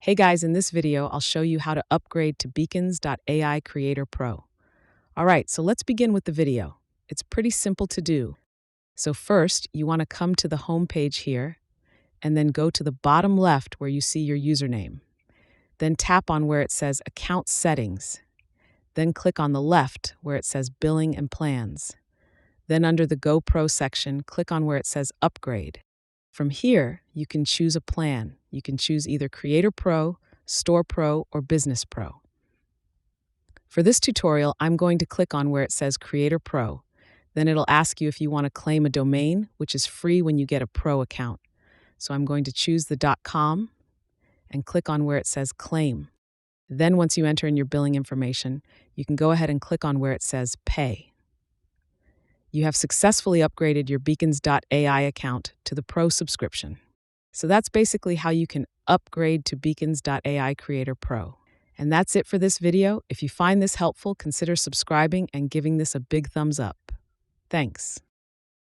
Hey guys, in this video, I'll show you how to upgrade to Beacons.AI Creator Pro. All right, so let's begin with the video. It's pretty simple to do. So first, you want to come to the home page here, and then go to the bottom left where you see your username. Then tap on where it says Account Settings. Then click on the left where it says Billing and Plans. Then under the Go Pro section, click on where it says Upgrade. From here, you can choose a plan. You can choose either Creator Pro, Store Pro, or Business Pro. For this tutorial, I'm going to click on where it says Creator Pro. Then it'll ask you if you want to claim a domain, which is free when you get a Pro account. So I'm going to choose the .com and click on where it says Claim. Then once you enter in your billing information, you can go ahead and click on where it says Pay. You have successfully upgraded your Beacons.AI account to the Pro subscription. So that's basically how you can upgrade to Beacons.AI Creator Pro. And that's it for this video. If you find this helpful, consider subscribing and giving this a big thumbs up. Thanks.